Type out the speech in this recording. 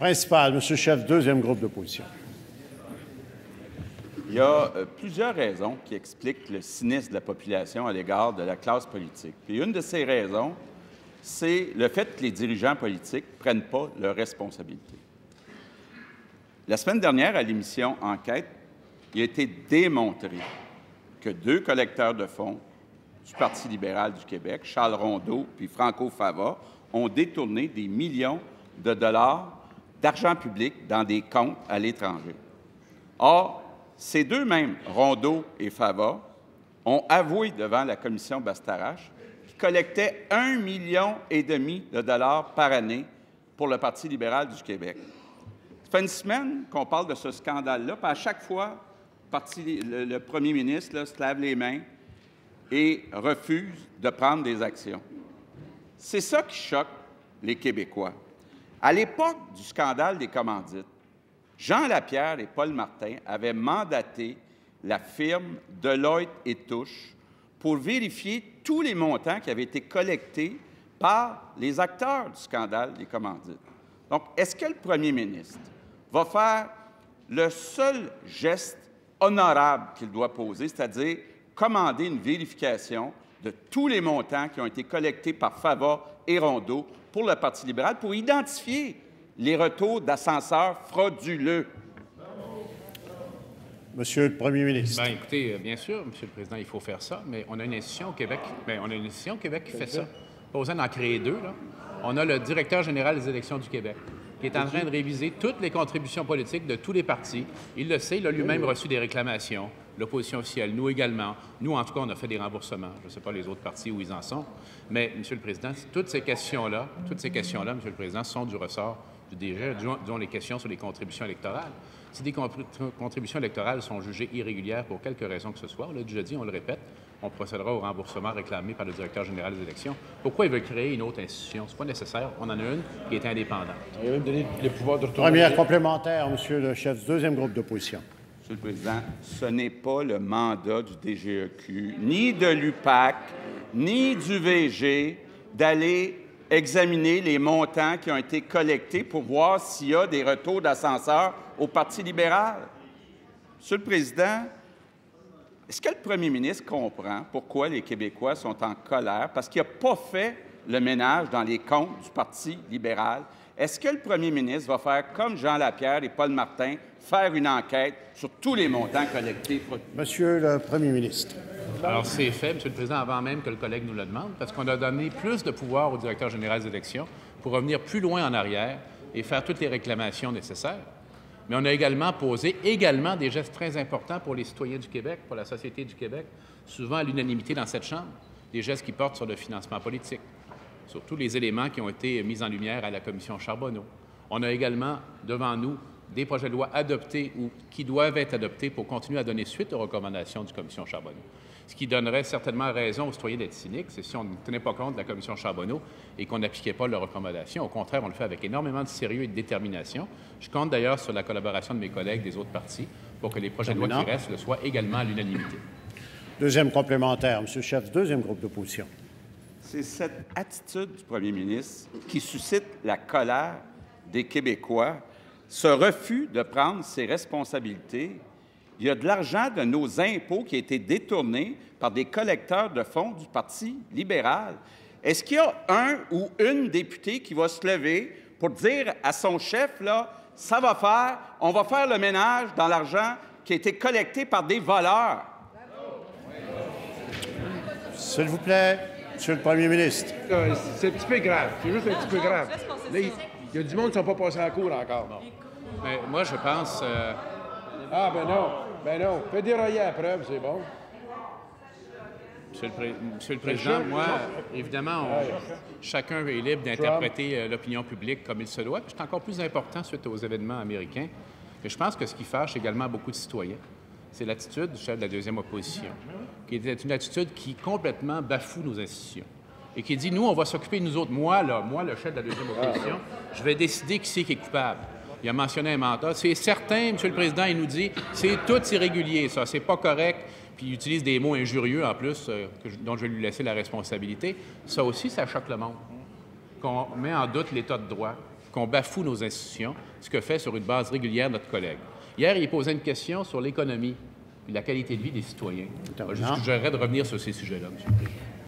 Principal, Monsieur le chef, deuxième groupe d'opposition. Il y a plusieurs raisons qui expliquent le cynisme de la population à l'égard de la classe politique. Puis une de ces raisons, c'est le fait que les dirigeants politiques ne prennent pas leurs responsabilités. La semaine dernière, à l'émission Enquête, il a été démontré que 2 collecteurs de fonds du Parti libéral du Québec, Charles Rondeau puis Franco Fava, ont détourné des millions de dollars d'argent public dans des comptes à l'étranger. Or, ces deux mêmes, Rondeau et Fava, ont avoué devant la commission Bastarache qu'ils collectaient 1,5 million de dollars par année pour le Parti libéral du Québec. Ça fait une semaine qu'on parle de ce scandale-là, puis à chaque fois, le premier ministre là, se lave les mains et refuse de prendre des actions. C'est ça qui choque les Québécois. À l'époque du scandale des commandites, Jean Lapierre et Paul Martin avaient mandaté la firme Deloitte et Touche pour vérifier tous les montants qui avaient été collectés par les acteurs du scandale des commandites. Donc, est-ce que le premier ministre va faire le seul geste honorable qu'il doit poser, c'est-à-dire commander une vérification de tous les montants qui ont été collectés par Fava et Rondeau pour le Parti libéral pour identifier les retours d'ascenseurs frauduleux? Monsieur le premier ministre. Bien, écoutez, bien sûr, Monsieur le Président, il faut faire ça, mais on a une institution au Québec, qui fait ça. Pas besoin d'en créer 2, là. On a le directeur général des élections du Québec qui est en train de réviser toutes les contributions politiques de tous les partis. Il le sait, il a lui-même reçu des réclamations. L'opposition officielle, nous également. Nous, en tout cas, on a fait des remboursements. Je ne sais pas les autres partis où ils en sont. Mais, Monsieur le Président, toutes ces questions-là, Monsieur le Président, sont du ressort du DG, dont les questions sur les contributions électorales. Si des contributions électorales sont jugées irrégulières pour quelque raison que ce soit, on l'a déjà dit, on le répète, on procédera au remboursement réclamé par le directeur général des élections. Pourquoi il veut créer une autre institution? Ce n'est pas nécessaire. On en a une qui est indépendante. Il va même donner le pouvoir de retourner. Première complémentaire, Monsieur le chef du deuxième groupe d'opposition. Monsieur le Président, ce n'est pas le mandat du DGEQ, ni de l'UPAC, ni du VG d'aller examiner les montants qui ont été collectés pour voir s'il y a des retours d'ascenseurs au Parti libéral. Monsieur le Président, est-ce que le premier ministre comprend pourquoi les Québécois sont en colère? Parce qu'il n'a pas fait le ménage dans les comptes du Parti libéral. Est-ce que le premier ministre va faire comme Jean Lapierre et Paul Martin, faire une enquête sur tous les montants collectés? Monsieur le premier ministre. Alors, c'est fait, Monsieur le Président, avant même que le collègue nous le demande, parce qu'on a donné plus de pouvoir au directeur général des élections pour revenir plus loin en arrière et faire toutes les réclamations nécessaires. Mais on a également posé des gestes très importants pour les citoyens du Québec, pour la société du Québec, souvent à l'unanimité dans cette Chambre, des gestes qui portent sur le financement politique, sur tous les éléments qui ont été mis en lumière à la commission Charbonneau. On a également devant nous des projets de loi adoptés ou qui doivent être adoptés pour continuer à donner suite aux recommandations du commission Charbonneau. Ce qui donnerait certainement raison aux citoyens d'être cyniques, c'est si on ne tenait pas compte de la commission Charbonneau et qu'on n'appliquait pas leurs recommandations. Au contraire, on le fait avec énormément de sérieux et de détermination. Je compte d'ailleurs sur la collaboration de mes collègues des autres partis pour que les projets de loi qui restent le soient également à l'unanimité. Deuxième complémentaire, Monsieur le chef du deuxième groupe d'opposition. C'est cette attitude du premier ministre qui suscite la colère des Québécois, ce refus de prendre ses responsabilités. Il y a de l'argent de nos impôts qui a été détourné par des collecteurs de fonds du Parti libéral. Est-ce qu'il y a un ou une députée qui va se lever pour dire à son chef, là, ça va faire, on va faire le ménage dans l'argent qui a été collecté par des voleurs? S'il vous plaît, Monsieur le premier ministre. C'est un petit peu grave. C'est juste un petit peu grave. Là, il y a du monde qui ne sont pas passés en cours encore. Bon. Mais moi, je pense... Ah, ben non. Ben non. Fais dérailler à la preuve, c'est bon. Monsieur le Président, moi, évidemment, chacun est libre d'interpréter l'opinion publique comme il se doit. Puis c'est encore plus important suite aux événements américains. Mais je pense que ce qui fâche également beaucoup de citoyens, c'est l'attitude du chef de la deuxième opposition, qui est une attitude qui complètement bafoue nos institutions et qui dit, nous, on va s'occuper de nous autres. Moi, le chef de la deuxième opposition, je vais décider qui c'est qui est coupable. Il a mentionné un mandat. C'est certain, Monsieur le Président, il nous dit, c'est tout irrégulier, ça, c'est pas correct. Puis il utilise des mots injurieux, en plus, dont je vais lui laisser la responsabilité. Ça aussi, ça choque le monde. Qu'on met en doute l'État de droit, qu'on bafoue nos institutions, ce que fait sur une base régulière notre collègue. Hier, il posait une question sur l'économie et la qualité de vie des citoyens. Je suggérerais de revenir sur ces sujets-là, M. le Président.